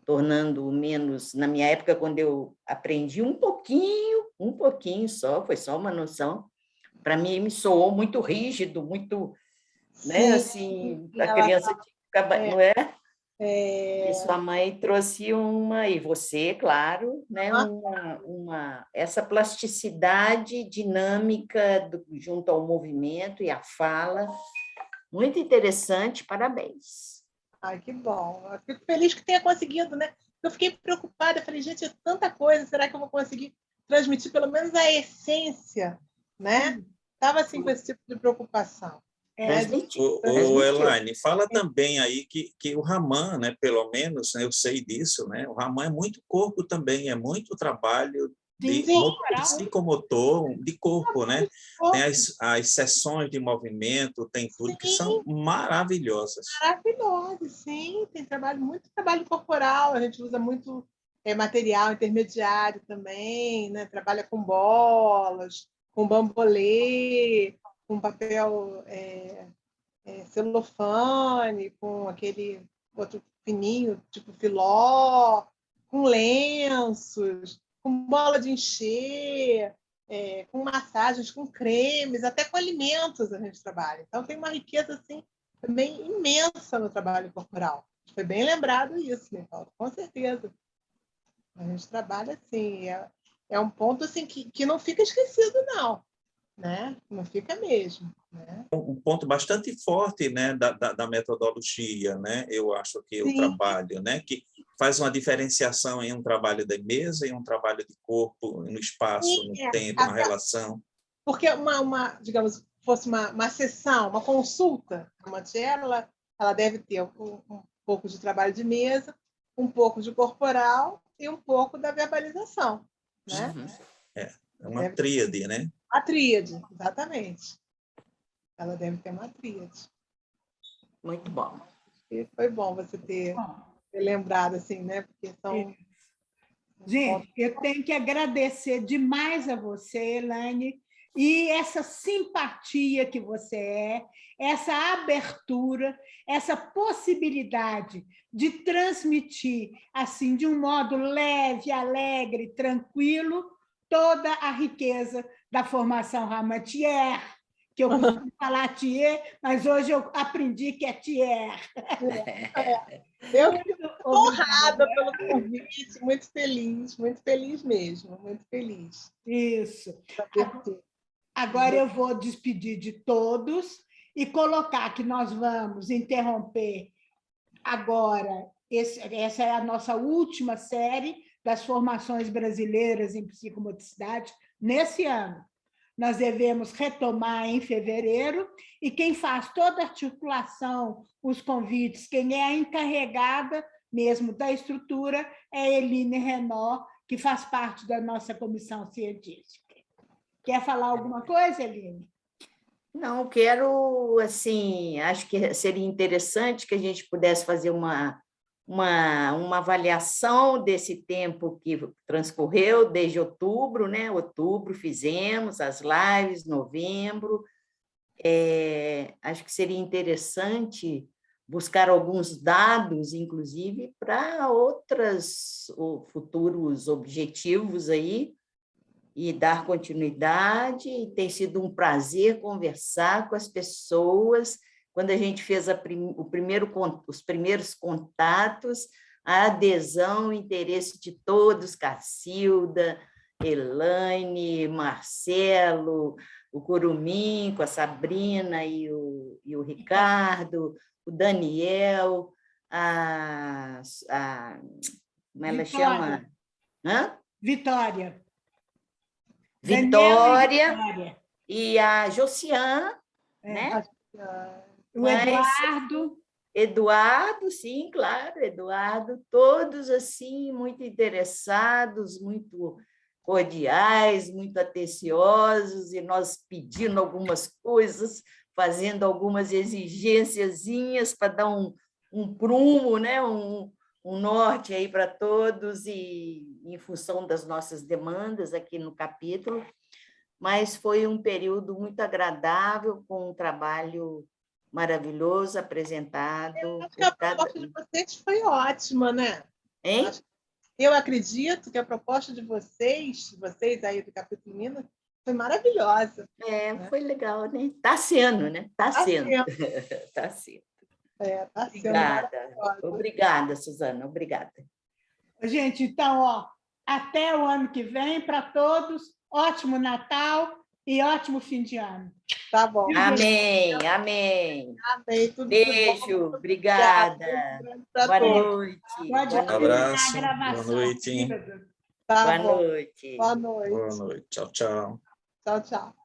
tornando-o menos... Na minha época, quando eu aprendi um pouquinho só, foi só uma noção, para mim me soou muito rígido, muito, né, assim, a criança não é? E sua mãe trouxe e você, claro, né, essa plasticidade dinâmica junto ao movimento e à fala, muito interessante, parabéns. Ai, que bom. Eu fico feliz que tenha conseguido, né? Eu fiquei preocupada, falei, gente, é tanta coisa, será que eu vou conseguir transmitir pelo menos a essência, né? Estava assim com esse tipo de preocupação. Elaine, fala também aí que o Raman, né, pelo menos, né, eu sei disso, né, o Raman é muito corpo também, é muito trabalho de psicomotor, de corpo, né? Tem as sessões de movimento, tem tudo que são maravilhosas. Maravilhosas, sim. Tem muito trabalho corporal, a gente usa muito material intermediário também, né? Trabalha com bolas, com bambolê, com papel celofane, com aquele outro fininho, tipo filó, com lenços, com bola de encher, com massagens, com cremes, até com alimentos a gente trabalha. Então, tem uma riqueza assim, também imensa no trabalho corporal. Foi bem lembrado isso, né, Paulo? Com certeza. A gente trabalha assim, é um ponto assim, que não fica esquecido, não. Né? Não fica mesmo. Né? Um ponto bastante forte, né, da metodologia, né? Eu acho que o trabalho, né, que faz uma diferenciação em um trabalho de mesa e um trabalho de corpo, no espaço, no tempo, na relação. Porque digamos, fosse uma sessão, uma consulta, uma tia, ela deve ter um pouco de trabalho de mesa, um pouco de corporal e um pouco da verbalização. Né? É uma tríade, né? A tríade, exatamente. Ela deve ter uma tríade. Muito bom. E foi bom você ter lembrado, assim, né? Porque são... Gente, eu tenho que agradecer demais a você, Elaine, e essa simpatia que você essa abertura, essa possibilidade de transmitir, assim, de um modo leve, alegre, tranquilo, toda a riqueza da formação Ramatier, que eu costumo falar Thier, mas hoje eu aprendi que é Thier. Eu fico honrada pelo convite, muito feliz mesmo, muito feliz. Isso. Agora eu vou despedir de todos e colocar que nós vamos interromper agora, essa é a nossa última série das formações brasileiras em psicomotricidade nesse ano. Nós devemos retomar em fevereiro, e quem faz toda a articulação, os convites, quem é a encarregada mesmo da estrutura é a Eline Renaud, que faz parte da nossa comissão científica. Quer falar alguma coisa, Eline? Não, quero, assim, acho que seria interessante que a gente pudesse fazer uma avaliação desse tempo que transcorreu desde outubro, né? Outubro fizemos as lives, novembro. Acho que seria interessante buscar alguns dados, inclusive, para outros futuros objetivos aí, e dar continuidade. E tem sido um prazer conversar com as pessoas. Quando a gente fez os primeiros contatos, a adesão, o interesse de todos, Cacilda, Elaine, Marcelo, o Curumim, com a Sabrina e o Ricardo, o Daniel, como ela chama? Vitória. Vitória e a Josiane, né? O Eduardo. Eduardo, sim, claro, Eduardo, todos assim muito interessados, muito cordiais, muito atenciosos, e nós pedindo algumas coisas, fazendo algumas exigênciazinhas para dar um prumo, né? um norte aí para todos, e em função das nossas demandas aqui no capítulo, mas foi um período muito agradável, com um trabalho maravilhoso apresentado. Eu acho que a proposta de vocês foi ótima, né? Hein? Eu acredito que a proposta de vocês aí do capítulo Minas, foi maravilhosa. Foi legal, né? Está sendo, né? Está sendo. Está sendo. Tá sendo Obrigada. Obrigada, Suzana. Obrigada. Gente, então, ó, até o ano que vem para todos. Ótimo Natal e ótimo fim de ano. Tá bom. Amém, amém. Amém. Tudo Beijo, bom. obrigada. Boa noite. Pode Abraço. terminar a gravação, Boa noite. querido. Tá Boa bom. noite. Boa noite. Boa noite. Tchau, tchau. Tchau, tchau.